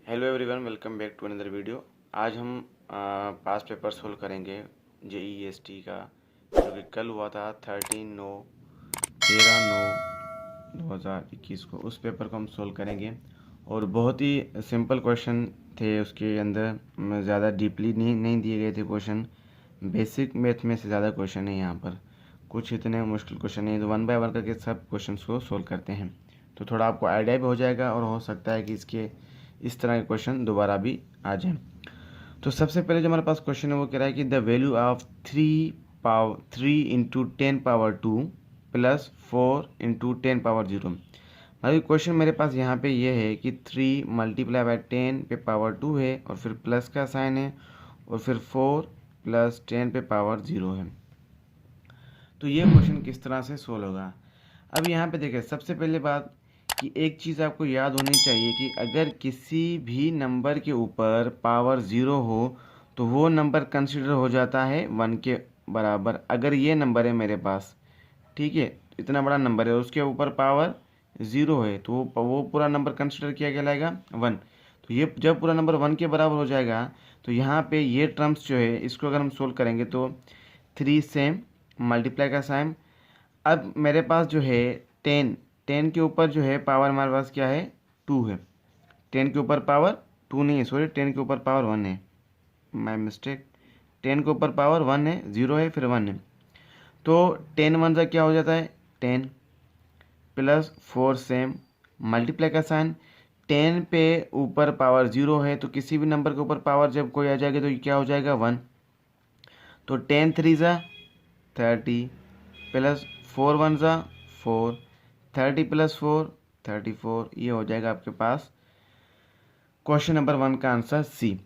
Hello everyone, welcome back to another video. आज हम past paper solve करेंगे JEST का, जो कि कल हुआ था 13/9/2021 को। उस पेपर को हम सोल्व करेंगे और बहुत ही सिंपल क्वेश्चन थे उसके अंदर। ज़्यादा डीपली नहीं दिए गए थे क्वेश्चन। बेसिक मैथ में से ज़्यादा क्वेश्चन है यहाँ पर, कुछ इतने मुश्किल क्वेश्चन नहीं। तो वन बाय वन करके सब क्वेश्चन को सोल्व करते हैं, तो थोड़ा आपको आइडिया भी हो जाएगा और हो सकता है कि इसके इस तरह के क्वेश्चन दोबारा भी आ जाएं। तो सबसे पहले जो हमारे पास क्वेश्चन है वो कह रहा है कि द वैल्यू ऑफ 3 × 10⁻² प्लस 4 × 10⁻0। मतलब क्वेश्चन मेरे पास यहाँ पे ये है कि 3 × 10⁻² है और फिर प्लस का साइन है और फिर 4 + 10⁻0 है। तो ये क्वेश्चन किस तरह से सोल्व होगा। अब यहाँ पे देखिए, सबसे पहले बात कि एक चीज़ आपको याद होनी चाहिए कि अगर किसी भी नंबर के ऊपर पावर 0 हो तो वो नंबर कंसिडर हो जाता है 1 के बराबर। अगर ये नंबर है मेरे पास, ठीक है, इतना बड़ा नंबर है, उसके ऊपर पावर 0 है, तो वो पूरा नंबर कंसिडर किया कहलाएगा 1। तो ये जब पूरा नंबर 1 के बराबर हो जाएगा तो यहाँ पे ये टर्म्स जो है इसको अगर हम सोल्व करेंगे तो 3 से मल्टीप्लाई का साइन। अब मेरे पास जो है 10 के ऊपर जो है पावर हमारे पास क्या है, 2 है। 10 के ऊपर पावर 2 नहीं है, सॉरी, 10 के ऊपर पावर 1 है, माय मिस्टेक। 10 के ऊपर पावर 1 है, 0 है, फिर 1 है। तो 10 1 का क्या हो जाता है 10 प्लस 4 सेम मल्टीप्लाई का साइन। 10 पे ऊपर पावर 0 है, तो किसी भी नंबर के ऊपर पावर जब कोई आ जाएगी तो ये क्या हो जाएगा 1। तो 10 3 30 प्लस 4 1 4, 30 + 4 34। ये हो जाएगा आपके पास क्वेश्चन नंबर 1 का आंसर सी।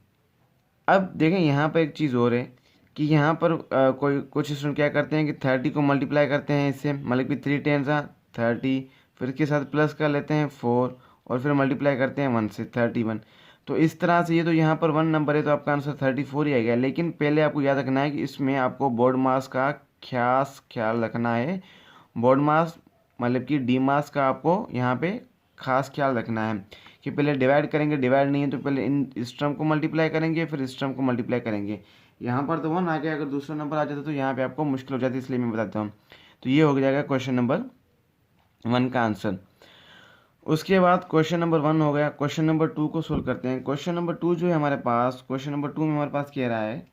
अब देखें यहाँ पर एक चीज़ और है कि यहाँ पर कोई कुछ स्टूडेंट क्या करते हैं कि 30 को मल्टीप्लाई करते हैं इससे, मतलब कि 3 10 30, फिर इसके साथ प्लस कर लेते हैं 4 और फिर मल्टीप्लाई करते हैं 1 से 31। तो इस तरह से ये तो यहाँ पर 1 नंबर है तो आपका आंसर 34 ही आएगा। लेकिन पहले आपको याद रखना है कि इसमें आपको बोर्ड मास का खास ख्याल रखना है। बोर्ड मास मतलब कि डी मास का आपको यहाँ पे खास ख्याल रखना है कि पहले डिवाइड करेंगे, डिवाइड नहीं है तो पहले इस टर्म को मल्टीप्लाई करेंगे, फिर इस टर्म को मल्टीप्लाई करेंगे। यहाँ पर तो 1 आ गया, अगर दूसरा नंबर आ जाता तो यहाँ पे आपको मुश्किल हो जाती, इसलिए मैं बताता हूँ। तो ये हो जाएगा क्वेश्चन नंबर 1 का आंसर। उसके बाद क्वेश्चन नंबर 1 हो गया। क्वेश्चन नंबर 2 को सोल्व करते हैं। क्वेश्चन नंबर 2 जो है हमारे पास, क्वेश्चन नंबर 2 में हमारे पास कह रहा है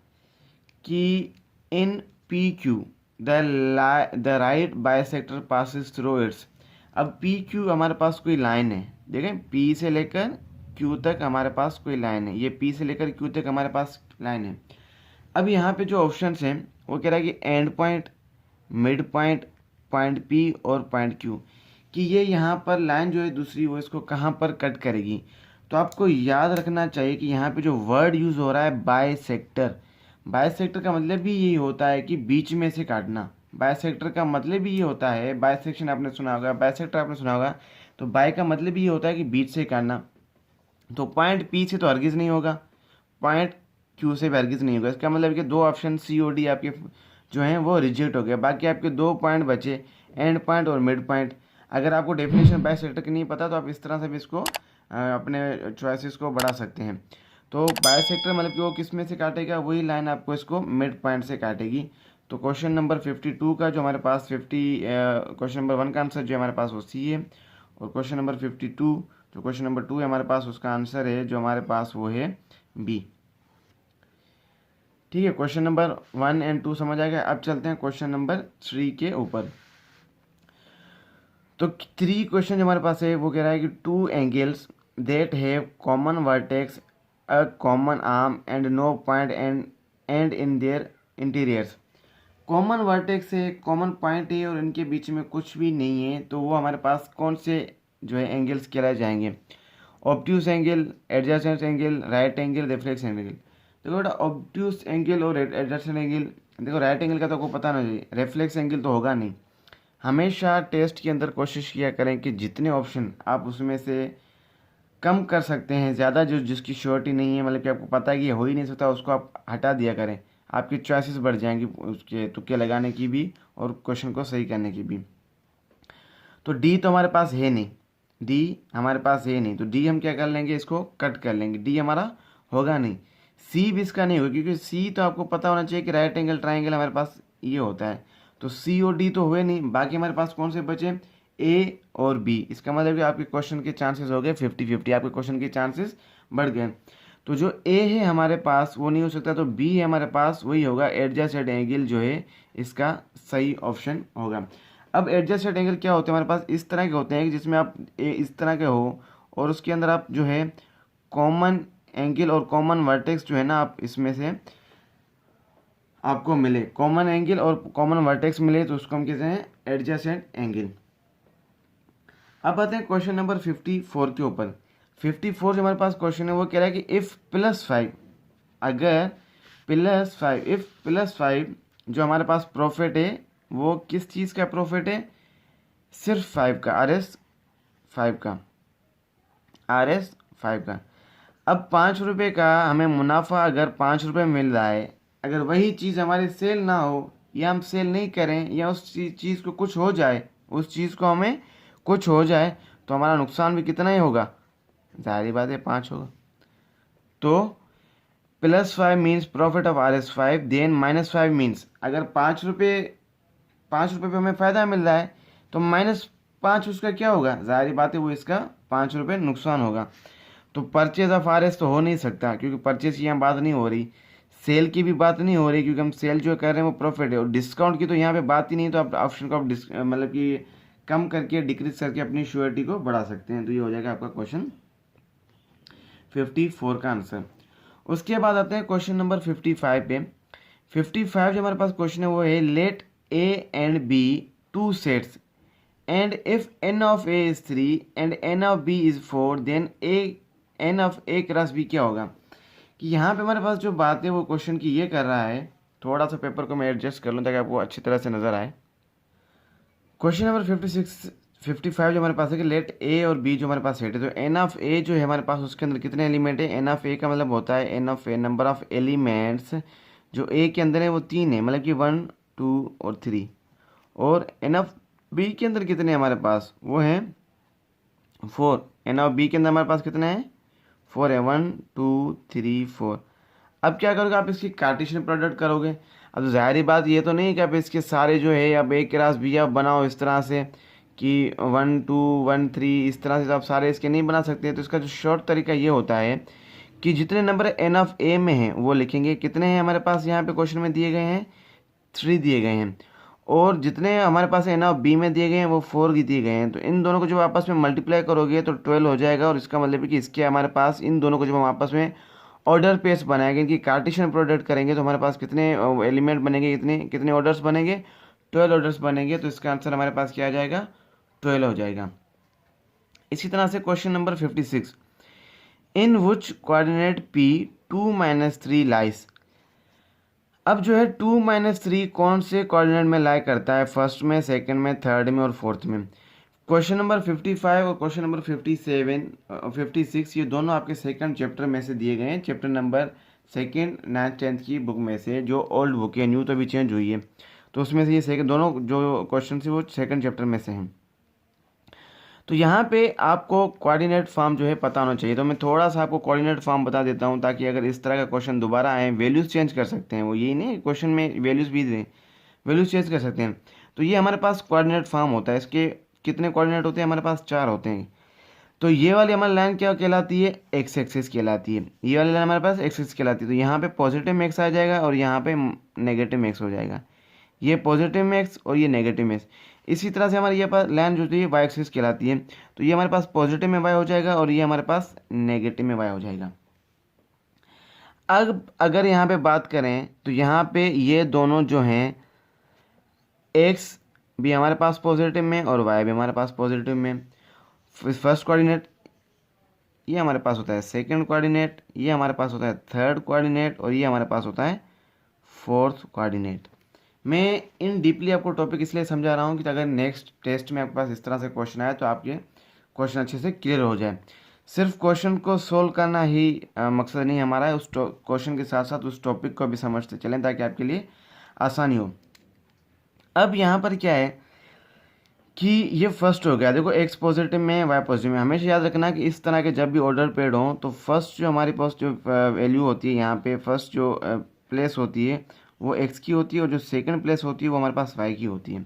कि इन PQ the right bisector passes through it's. अब PQ हमारे पास कोई लाइन है, देखें P से लेकर Q तक हमारे पास कोई लाइन है, ये P से लेकर Q तक हमारे पास लाइन है। अब यहाँ पे जो ऑप्शंस हैं वो कह रहा है कि and point, mid point, point P और पॉइंट Q, कि ये यहाँ पर लाइन जो है दूसरी वो इसको कहाँ पर कट करेगी। तो आपको याद रखना चाहिए कि यहाँ पे जो वर्ड यूज़ हो रहा है बाइसेक्टर, बाइसेक्टर का मतलब भी यही होता है कि बीच में से काटना। बाइसेक्टर का मतलब भी ये होता है, बाइसेक्शन आपने सुना होगा, बाइसेक्टर आपने सुना होगा, तो बाय का मतलब ये होता है कि बीच से काटना। तो पॉइंट P से तो हरगिज़ नहीं होगा, पॉइंट Q से भी हरगिज़ नहीं होगा। इसका मतलब कि दो ऑप्शन COD आपके जो हैं वो रिजेक्ट हो गया। बाकी आपके 2 पॉइंट बचे, एंड पॉइंट और मिड पॉइंट। अगर आपको डेफिनेशन बाइसेक्टर की नहीं पता तो आप इस तरह से भी इसको अपने चॉइसेस को बढ़ा सकते हैं। तो बाइसेक्टर मतलब कि वो किस में से काटेगा, वही लाइन आपको इसको मिड पॉइंट से काटेगी। तो क्वेश्चन नंबर 52 का जो हमारे पास क्वेश्चन नंबर 1 का आंसर जो हमारे पास वो सी है, और क्वेश्चन नंबर 52 जो क्वेश्चन नंबर 2 है हमारे पास उसका आंसर है जो हमारे पास वो है बी। ठीक है, क्वेश्चन नंबर 1 एंड 2 समझ आ गया। अब चलते हैं क्वेश्चन नंबर 3 के ऊपर। तो 3 क्वेश्चन जो हमारे पास है वो कह रहा है कि 2 angles that have common vertex, a common arm and no point and in their interiors. Common vertex है, कॉमन पॉइंट है और इनके बीच में कुछ भी नहीं है, तो वो हमारे पास कौन से जो है एंगल्स कहलाए जाएंगे। Obtuse angle, adjacent angle, right angle, reflex angle. देखो बेटा, ऑब्ट्यूस एंगल और एडजेसेंट एंगल, देखो राइट एंगल का तो आपको पता नहीं चाहिए, रिफ्लेक्स एंगल तो होगा नहीं। हमेशा टेस्ट के अंदर कोशिश किया करें कि जितने ऑप्शन आप उसमें से कम कर सकते हैं, ज़्यादा जो जिसकी श्योरिटी नहीं है, मतलब कि आपको पता है कि ये हो ही नहीं सकता, उसको आप हटा दिया करें। आपकी चॉइसेस बढ़ जाएंगी उसके तुक्के लगाने की भी और क्वेश्चन को सही करने की भी। तो डी तो हमारे पास है नहीं, डी हमारे पास है नहीं, तो डी हम क्या कर लेंगे, इसको कट कर लेंगे, डी हमारा होगा नहीं। सी भी इसका नहीं होगा, क्योंकि सी तो आपको पता होना चाहिए कि राइट एंगल ट्राइंगल हमारे पास ये होता है, तो सी और डी तो हुए नहीं, बाकी हमारे पास कौन से बचे, ए और बी। इसका मतलब कि आपके क्वेश्चन के चांसेस हो गए 50-50, आपके क्वेश्चन के चांसेस बढ़ गए। तो जो ए है हमारे पास वो नहीं हो सकता, तो बी है हमारे पास, वही होगा एडजस्टेड एंगल जो है इसका सही ऑप्शन होगा। अब एडजस्टेड एंगल क्या होते हैं हमारे पास, इस तरह के होते हैं कि जिसमें आप इस तरह के हो और उसके अंदर आप जो है कॉमन एंगल और कॉमन वर्टेक्स जो है ना, आप इसमें से आपको मिले, कॉमन एंगल और कॉमन वर्टेक्स मिले, तो उसको हम कहते हैं एडजस्टेड एंगल। अब आते हैं क्वेश्चन नंबर 54 के ऊपर। 54 जो हमारे पास क्वेश्चन है वो कह रहा है कि इफ़ +5, अगर +5, इफ़ +5 जो हमारे पास प्रॉफिट है वो किस चीज़ का प्रॉफिट है, सिर्फ 5 का, RS 5 का, RS 5 का। अब 5 रुपये का हमें मुनाफा अगर 5 रुपये मिल रहा है, अगर वही चीज़ हमारी सेल ना हो या हम सेल नहीं करें या उस चीज़ को कुछ हो जाए, उस चीज़ को हमें कुछ हो जाए, तो हमारा नुकसान भी कितना ही होगा, जाहिर बात है 5 होगा। तो +5 means profit of RS 5, then -5 means अगर 5 रुपये पे हमें फ़ायदा मिल रहा है, तो -5 उसका क्या होगा, जाहिर बात है वो इसका 5 रुपये नुकसान होगा। तो परचेज ऑफ RS तो हो नहीं सकता, क्योंकि परचेज की यहाँ बात नहीं हो रही, सेल की भी बात नहीं हो रही, क्योंकि हम सेल जो कर रहे हैं वो प्रॉफिट है, और डिस्काउंट की तो यहाँ पे बात ही नहीं, तो आप ऑप्शन को आप मतलब कि कम करके डिक्रीज करके अपनी श्योरिटी को बढ़ा सकते हैं। तो ये हो जाएगा आपका क्वेश्चन 54 का आंसर। उसके बाद आते हैं क्वेश्चन नंबर 55 पे। 55 जो हमारे पास क्वेश्चन है वो है let A and B two sets and if n of A is 3 and n of B is 4 then n of A cross B क्या होगा। कि यहाँ पे हमारे पास जो बात है वो क्वेश्चन की ये कर रहा है, थोड़ा सा पेपर को मैं एडजस्ट कर लूँ ताकि आपको अच्छी तरह से नज़र आए। क्वेश्चन नंबर 55 जो हमारे पास है कि लेट ए और बी जो हमारे पास सेट है, तो एन ऑफ ए जो है हमारे पास उसके अंदर कितने एलिमेंट है, एन ऑफ ए का मतलब होता है N of A number of elements जो ए के अंदर है वो 3 है, मतलब कि 1 2 और 3, और एन ऑफ बी के अंदर कितने हैं हमारे पास, वो है 4। एन ऑफ बी के अंदर हमारे पास कितने हैं, 4 है, 1 2 3 4। अब क्या करोगे, आप इसकी कार्टेशियन प्रोडक्ट करोगे। अब जाहिर बात ये तो नहीं कि आप इसके सारे जो है अब ए क्रॉस बी आप बनाओ इस तरह से कि 1 2 1 3 इस तरह से, तो आप सारे इसके नहीं बना सकते। तो इसका जो शॉर्ट तरीका ये होता है कि जितने नंबर एन ऑफ ए में हैं वो लिखेंगे, कितने हैं हमारे पास यहाँ पे क्वेश्चन में दिए गए हैं, 3 दिए गए हैं, और जितने हमारे पास एन ऑफ बी में दिए गए हैं वो 4 दिए गए हैं। तो इन दोनों को जब आपस में मल्टीप्लाई करोगे तो 12 हो जाएगा, और इसका मतलब है कि इसके हमारे पास इन दोनों को जब हम आपस में ऑर्डर पेस बनाएंगे, इनकी कार्टेशियन प्रोडक्ट करेंगे, तो हमारे पास कितने एलिमेंट बनेंगे, कितने कितने ऑर्डर्स बनेंगे, 12 ऑर्डर्स बनेंगे। तो इसका आंसर हमारे पास क्या आ जाएगा, 12 हो जाएगा। इसी तरह से क्वेश्चन नंबर 56, इन विच कोऑर्डिनेट P 2 - 3 लाइस। अब जो है 2 - 3 कौन से कोऑर्डिनेट में लाई करता है, फर्स्ट में, सेकंड में, थर्ड में और फोर्थ में। क्वेश्चन नंबर 55 और क्वेश्चन नंबर 57 56 ये दोनों आपके सेकंड चैप्टर में से दिए गए हैं, चैप्टर नंबर 2 9th 10th की बुक में से, जो ओल्ड बुक है, न्यू तो अभी चेंज हुई है, तो उसमें से ये सेकंड दोनों जो क्वेश्चन थे वो सेकंड चैप्टर में से हैं। तो यहाँ पे आपको कोऑर्डिनेट फॉर्म जो है पता होना चाहिए, तो मैं थोड़ा सा आपको कोऑर्डिनेट फॉर्म बता देता हूँ, ताकि अगर इस तरह का क्वेश्चन दोबारा आए, वैल्यूज़ चेंज कर सकते हैं, वो यही नहीं क्वेश्चन में वैल्यूज़ भी दें, वैल्यूज़ चेंज कर सकते हैं। तो ये हमारे पास कोऑर्डिनेट फॉर्म होता है, इसके कितने कोऑर्डिनेट होते हैं हमारे पास, 4 होते हैं। तो ये वाली हमारी लाइन क्या कहलाती है, एक्स एक्सिस कहलाती है, ये वाली लाइन हमारे पास एक्स एक्सिस कहलाती है। तो यहाँ पे पॉजिटिव में एक्स आ जाएगा और यहाँ पे नेगेटिव में एक्स हो जाएगा, ये पॉजिटिव में एक्स और ये नेगेटिव में एक्स। इसी तरह से हमारी ये पास लाइन जो होती है वाई एक्सिस कहलाती है, तो ये हमारे पास पॉजिटिव में वाई हो जाएगा और ये हमारे पास नेगेटिव में वाई हो जाएगा। अब अगर यहाँ पे बात करें तो यहाँ पे ये दोनों जो हैं, एक्स भी हमारे पास पॉजिटिव में और वाई भी हमारे पास पॉजिटिव में। फर्स्ट कोऑर्डिनेट ये हमारे पास होता है सेकंड कोऑर्डिनेट, ये हमारे पास होता है थर्ड कोऑर्डिनेट, और ये हमारे पास होता है फोर्थ कोऑर्डिनेट। मैं इन डीपली आपको टॉपिक इसलिए समझा रहा हूँ कि अगर नेक्स्ट टेस्ट में आपके पास इस तरह से क्वेश्चन आए तो आपके क्वेश्चन अच्छे से क्लियर हो जाए। सिर्फ क्वेश्चन को सोल्व करना ही मकसद नहीं हमारा है, उस क्वेश्चन के साथ साथ उस टॉपिक को भी समझते चलें ताकि आपके लिए आसानी हो। अब यहाँ पर क्या है, कि ये फर्स्ट हो गया। देखो एक्स पॉजिटिव में है, वाई पॉजिटिव में। हमेशा याद रखना कि इस तरह के जब भी ऑर्डर पेड हो तो फर्स्ट जो हमारे पास जो वैल्यू होती है यहाँ पे, फर्स्ट जो प्लेस होती है वो एक्स की होती है, और जो सेकंड प्लेस होती है वो हमारे पास वाई की होती है।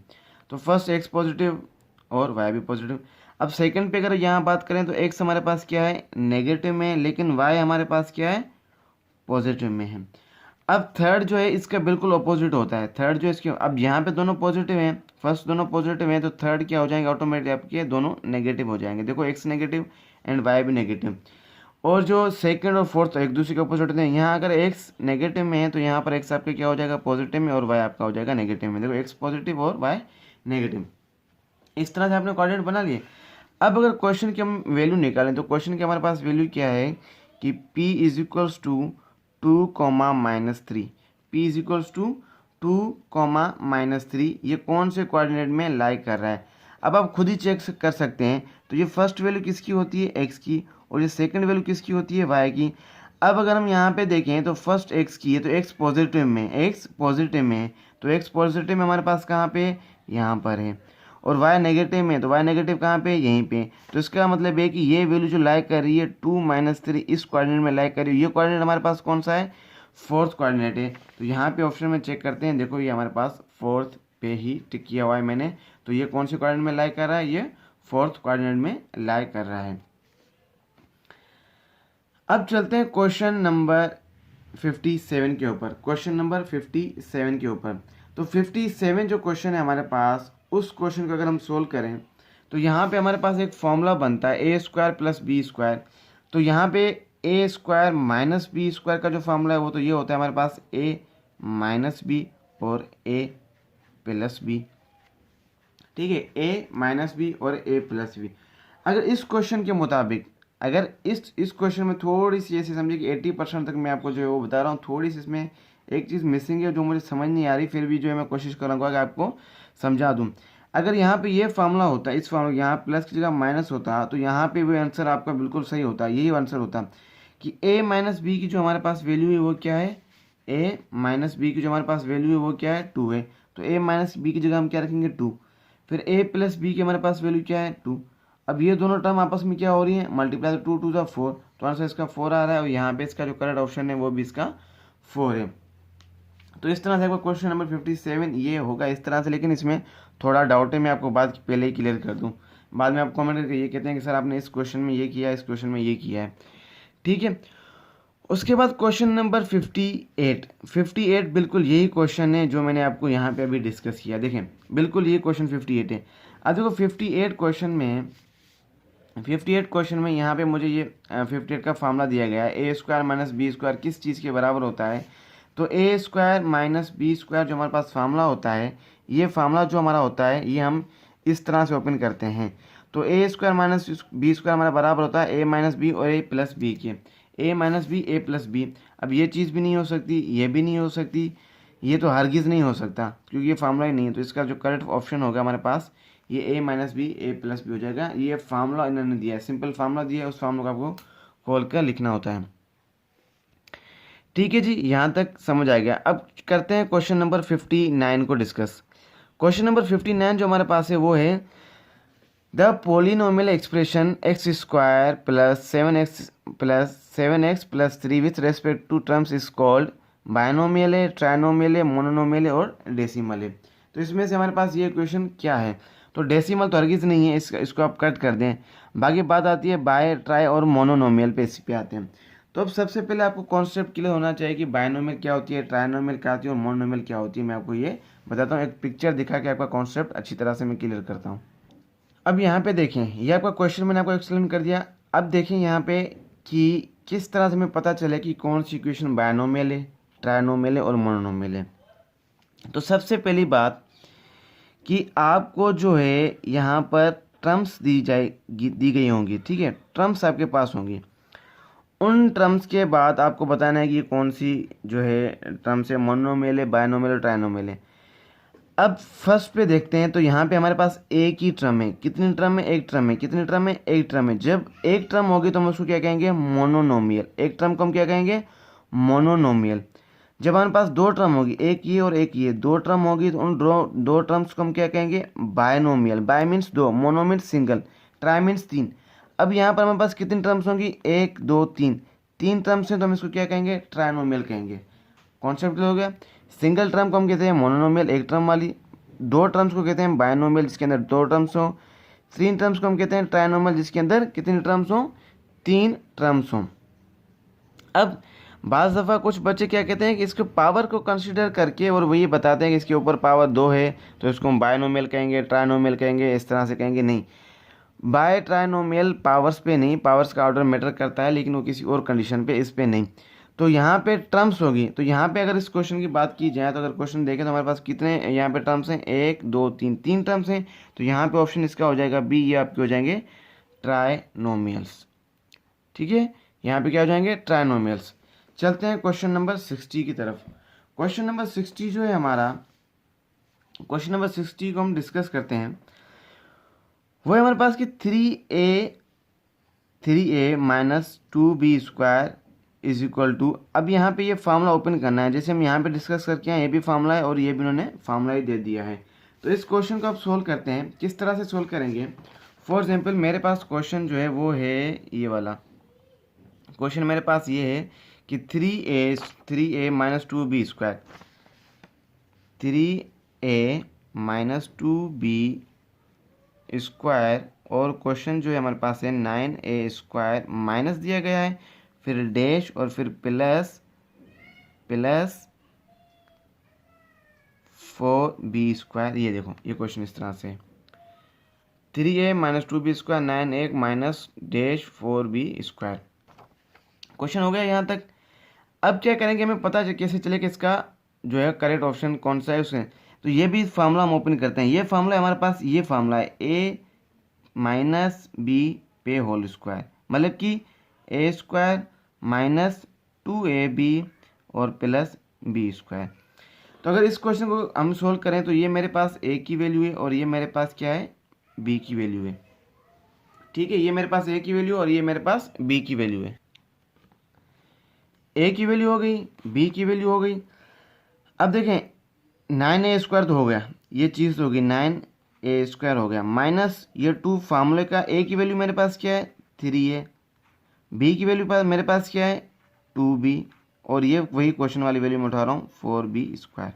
तो फर्स्ट एक्स पॉजिटिव और वाई भी पॉजिटिव। अब सेकंड पे अगर यहाँ बात करें तो एक्स हमारे पास क्या है, नेगेटिव में है, लेकिन वाई हमारे पास क्या है, पॉजिटिव में है। अब थर्ड जो है इसका बिल्कुल अपोजिट होता है। थर्ड जो इसके, अब यहाँ पे दोनों पॉजिटिव हैं, फर्स्ट दोनों पॉजिटिव हैं, तो थर्ड क्या हो जाएंगे, ऑटोमेटिक आपके दोनों नेगेटिव हो जाएंगे। देखो एक्स नेगेटिव एंड वाई भी नेगेटिव। और जो सेकंड और फोर्थ एक दूसरे के अपोजिट होते हैं। यहाँ अगर एक्स नेगेटिव में है तो यहाँ पर एक्स आपका क्या हो जाएगा, पॉजिटिव में, और वाई आपका हो जाएगा नेगेटिव में। देखो एक्स पॉजिटिव और वाई नेगेटिव। इस तरह से आपने कोऑर्डिनेट बना लिए। अब अगर क्वेश्चन की हम वैल्यू निकालें तो क्वेश्चन की हमारे पास वैल्यू क्या है कि p is equals to 2, -3। p is equals to 2, -3। ये कौन से कोऑर्डिनेट में लाई कर रहा है। अब आप खुद ही चेक कर सकते हैं। तो ये फर्स्ट वैल्यू किसकी होती है, x की, और ये सेकंड वैल्यू किसकी होती है, y की। अब अगर हम यहाँ पे देखें तो फर्स्ट x की है, तो x पॉजिटिव में, x पॉजिटिव में है, तो x पॉजिटिव में हमारे पास कहाँ पे, यहाँ पर है। और y नेगेटिव में, तो y नेगेटिव कहाँ पे, यहीं पे। तो इसका मतलब है कि ये वैल्यू जो लाई कर रही है 2-3 इस कोऑर्डिनेट में लाई कर रही है। ये कोऑर्डिनेट हमारे पास कौन सा है, फोर्थ कोऑर्डिनेट है। तो यहाँ पे ऑप्शन में चेक करते हैं। देखो ये हमारे पास फोर्थ पे ही टिक किया हुआ है मैंने। तो ये कौन से कोऑर्डिनेट में लाई कर रहा है, ये फोर्थ कोऑर्डिनेट में लाई कर रहा है। अब चलते हैं क्वेश्चन नंबर 57 के ऊपर। क्वेश्चन नंबर 57 के ऊपर। तो 57 जो क्वेश्चन है हमारे पास, उस क्वेश्चन को अगर हम सोल्व करें तो यहाँ पे हमारे पास एक फॉर्मूला बनता है a² + b²। तो यहाँ पे a² - b² का जो फॉर्मूला है वो तो ये होता है हमारे पास a - b और a + b। ठीक है, a - b और a + b। अगर इस क्वेश्चन के मुताबिक, अगर इस क्वेश्चन में थोड़ी सी ऐसे समझिए कि 80% तक मैं आपको जो है वो बता रहा हूँ, थोड़ी सी इसमें एक चीज़ मिसिंग है जो मुझे समझ नहीं आ रही, फिर भी जो है मैं कोशिश करूँगा कि आपको समझा दूँ। अगर यहाँ पे ये फार्मूला होता, इस फार्मूला यहाँ प्लस की जगह माइनस होता, तो यहाँ पे भी आंसर आपका बिल्कुल सही होता। यही आंसर होता कि a - b की जो हमारे पास वैल्यू है वो क्या है, a - b की जो हमारे पास वैल्यू है वो क्या है, 2 है। तो a - b की जगह हम क्या रखेंगे, 2। फिर a + b की हमारे पास वैल्यू क्या है, 2। अब ये दोनों टर्म आपस में क्या हो रही है, मल्टीप्लाई। 2 2 4, तो आंसर इसका 4 आ रहा है, और यहाँ पे इसका जो करेक्ट ऑप्शन है वो भी इसका 4 है। तो इस तरह से आपका क्वेश्चन नंबर 57 ये होगा इस तरह से। लेकिन इसमें थोड़ा डाउट है, मैं आपको बात पहले ही क्लियर कर दूँ। बाद में आप कमेंट करके ये कहते हैं कि सर आपने इस क्वेश्चन में ये किया है, इस क्वेश्चन में ये किया है। ठीक है, उसके बाद क्वेश्चन नंबर 58 बिल्कुल यही क्वेश्चन है जो मैंने आपको यहाँ पे अभी डिस्कस किया। देखें बिल्कुल ये क्वेश्चन 58 है। अब देखो 58 क्वेश्चन में यहाँ पे मुझे ये 58 का फार्मूला दिया गया है, a² - b² किस चीज़ के बराबर होता है। तो a² - b² जो हमारे पास फार्मूला होता है, ये फार्मूला जो हमारा होता है ये हम इस तरह से ओपन करते हैं। तो a² - b² हमारा बराबर होता है a - b और a + b के। a - b a + b। अब ये चीज़ भी नहीं हो सकती, ये भी नहीं हो सकती, ये तो हरगिज़ नहीं हो सकता क्योंकि ये फार्मूला ही नहीं है। तो इसका जो करेक्ट ऑप्शन होगा हमारे पास ये a - b a + b हो जाएगा। ये फार्मूला इन्होंने दिया है, सिंपल फार्मूला दिया है, उस फार्मूला को आपको खोल कर लिखना होता है। ठीक है जी, यहाँ तक समझ आ गया। अब करते हैं क्वेश्चन नंबर 59 को डिस्कस। क्वेश्चन नंबर 59 जो हमारे पास है वो है the polynomial expression x² + 7x + 3 with respect to terms is called binomial है, ट्राइनोमियल है, मोनोनोमियल है और डेसिमल है। तो इसमें से हमारे पास ये क्वेश्चन क्या है। तो डेसिमल तो हरगिज़ नहीं है, इसको आप कट कर दें। बाकी बात आती है बाय, ट्राई और मोनोनोमियल पे, इसी पे आते हैं। तो अब सबसे पहले आपको कॉन्सेप्ट क्लियर होना चाहिए कि बायनोमियल क्या होती है, ट्राइनोमियल क्या होती है और मोनोनोमियल क्या होती है। मैं आपको ये बताता हूँ, एक पिक्चर दिखा के आपका कॉन्सेप्ट अच्छी तरह से मैं क्लियर करता हूँ। अब यहाँ पे देखें, ये आपका क्वेश्चन मैंने आपको एक्सप्लेन कर दिया। अब देखें यहाँ पे कि किस तरह से हमें पता चले कि कौन सी इक्वेशन बायनोमियल है, ट्राइनोमियल है और मोनोनोमियल है। तो सबसे पहली बात कि आपको जो है यहाँ पर टर्म्स दी गई होंगी। ठीक है, टर्म्स आपके पास होंगी। उन टर्म्स के बाद आपको बताना है कि कौन सी जो है टर्म्स है, मोनोनोमियल है, बायनोमियल और ट्राइनोमियल है। अब फर्स्ट पे देखते हैं। तो यहाँ पे हमारे पास एक ही टर्म है। कितनी टर्म है, एक टर्म है। कितनी टर्म है, एक टर्म है। जब एक टर्म होगी तो हम उसको क्या कहेंगे, मोनोनोमियल। एक टर्म को हम क्या कहेंगे, मोनोनोमियल। जब हमारे पास दो टर्म होगी, एक ये और एक ये, दो टर्म होगी, तो उन दो टर्म्स को हम क्या कहेंगे, बायनोमियल। बाय मीन्स दो, mono means single, try means तीन। अब यहाँ पर हमारे पास कितनी टर्म्स होंगी, एक दो तीन, तीन टर्म्स हैं तो हम इसको क्या कहेंगे, ट्राइनोमियल कहेंगे। कॉन्सेप्ट हो गया। सिंगल टर्म को हम कहते हैं मोनोनोमियल, एक टर्म वाली। दो टर्म्स को कहते हैं बायनोमियल, जिसके अंदर दो टर्म्स हो। तीन टर्म्स को हम कहते हैं ट्राइनोमियल, जिसके अंदर कितनी टर्म्स हो, तीन टर्म्स हो। अब बाज़ दफ़ा कुछ बच्चे क्या कहते हैं कि इसके पावर को कंसीडर करके और वही बताते हैं कि इसके ऊपर पावर दो है तो इसको हम बायनोमियल कहेंगे, ट्राइनोमियल कहेंगे, इस तरह से कहेंगे। नहीं, बाय ट्राइनोमियल पावर्स पे नहीं, पावर्स का ऑर्डर मैटर करता है लेकिन वो किसी और कंडीशन पे, इस पे नहीं। तो यहाँ पे टर्म्स होगी, तो यहाँ पे अगर इस क्वेश्चन की बात की जाए तो अगर क्वेश्चन देखें तो हमारे पास कितने यहाँ पे टर्म्स हैं, एक दो तीन, तीन टर्म्स हैं। तो यहाँ पे ऑप्शन इसका हो जाएगा बी, ये आपके हो जाएंगे ट्राइनोमियल्स। ठीक है, यहाँ पे क्या हो जाएंगे, ट्राइनोमियल्स। चलते हैं क्वेश्चन नंबर 60 की तरफ। क्वेश्चन नंबर 60 जो है हमारा, क्वेश्चन नंबर 60 को हम डिस्कस करते हैं। वो है हमारे पास कि 3a minus 2b square is equal to. अब यहाँ पे ये फार्मूला ओपन करना है, जैसे हम यहाँ पे डिस्कस करके आए, ये भी फार्मूला है और ये भी उन्होंने फार्मूला ही दे दिया है। तो इस क्वेश्चन को आप सोल्व करते हैं, किस तरह से सोल्व करेंगे। फॉर एग्जाम्पल मेरे पास क्वेश्चन जो है वो है ये वाला क्वेश्चन, मेरे पास ये है कि 3a minus 2b square, 3a minus 2b square, और क्वेश्चन जो है हमारे पास है 9a स्क्वायर माइनस दिया गया है, फिर डैश और फिर प्लस 4b स्क्वायर। ये देखो ये क्वेश्चन इस तरह से 3a minus 2b square 9a minus dash 4b square. Question हो गया यहाँ तक। अब क्या करेंगे, हमें पता कैसे चले कि इसका जो है करेक्ट ऑप्शन कौन सा है उसमें। तो ये भी फार्मूला हम ओपन करते हैं। ये फार्मूला हमारे पास, ये फार्मूला है a माइनस बी पे होल स्क्वायर, मतलब कि a स्क्वायर माइनस 2ab और प्लस b स्क्वायर। तो अगर इस क्वेश्चन को हम सोल्व करें तो ये मेरे पास a की वैल्यू है और ये मेरे पास क्या है, b की वैल्यू है। ठीक है, ये मेरे पास a की वैल्यू और ये मेरे पास b की वैल्यू है। a की वैल्यू हो गई, b की वैल्यू हो गई। अब देखें 9a स्क्वायर तो हो गया, ये चीज़ तो होगी 9a स्क्वायर हो गया, माइनस ये 2 फार्मूले का। a की वैल्यू मेरे पास क्या है, 3a, b की वैल्यू मेरे पास क्या है, 2b, और ये वही क्वेश्चन वाली वैल्यू मैं उठा रहा हूँ 4b स्क्वायर।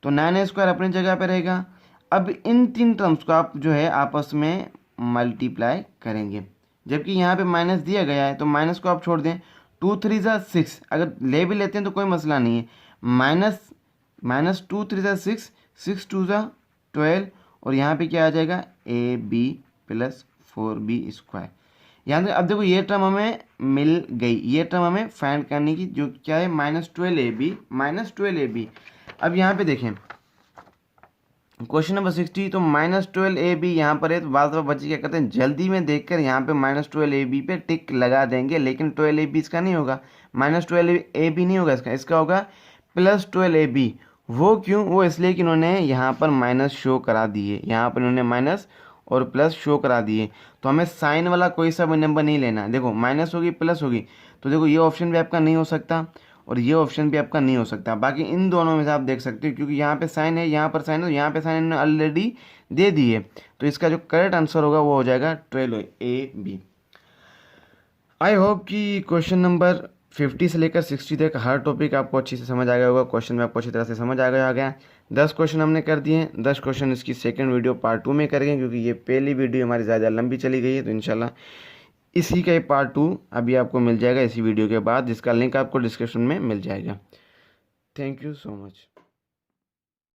तो 9a स्क्वायर अपनी जगह पे रहेगा। अब इन तीन टर्म्स को आप जो है आपस में मल्टीप्लाई करेंगे, जबकि यहाँ पे माइनस दिया गया है तो माइनस को आप छोड़ दें। 2 3 जा 6, अगर ले भी लेते हैं तो कोई मसला नहीं है। माइनस 2 3 जा 6, 6 2 जा 12, और यहाँ पे क्या आ जाएगा, ab प्लस 4b स्क्वायर। यहाँ तक अब देखो ये टर्म हमें मिल गई, ये टर्म हमें फाइंड करने की, जो क्या है -12ab। अब यहाँ पे देखें क्वेश्चन नंबर 60, तो -12ab यहाँ पर है। तो बाद में बच्चे क्या करते हैं, जल्दी में देखकर यहाँ पे -12ab पे टिक लगा देंगे, लेकिन 12ab इसका नहीं होगा, -12ab नहीं होगा इसका होगा +12ab। वो क्यों, वो इसलिए कि उन्होंने यहाँ पर माइनस शो करा दिए, यहाँ पर उन्होंने माइनस और प्लस शो करा दिए। तो हमें साइन वाला कोई सा भी नंबर नहीं लेना। देखो माइनस होगी प्लस होगी, तो देखो ये ऑप्शन भी आपका नहीं हो सकता और ये ऑप्शन भी आपका नहीं हो सकता। बाकी इन दोनों में से आप देख सकते हो, क्योंकि यहाँ पे साइन है, यहाँ पर साइन है, तो यहाँ पे साइन इन्होंने ऑलरेडी दे दी है। तो इसका जो करेक्ट आंसर होगा वो हो जाएगा 12ab। आई होप कि क्वेश्चन नंबर 50 से लेकर 60 तक हर टॉपिक आपको अच्छी से समझ आ गया होगा, क्वेश्चन में आपको अच्छी तरह से समझ आ गया। 10 क्वेश्चन हमने कर दिए हैं, 10 क्वेश्चन इसकी सेकंड वीडियो पार्ट 2 में करेंगे, क्योंकि ये पहली वीडियो हमारी ज़्यादा लंबी चली गई है। तो इंशाल्लाह इसी का पार्ट 2 अभी आपको मिल जाएगा इसी वीडियो के बाद, जिसका लिंक आपको डिस्क्रिप्शन में मिल जाएगा। Thank you so much.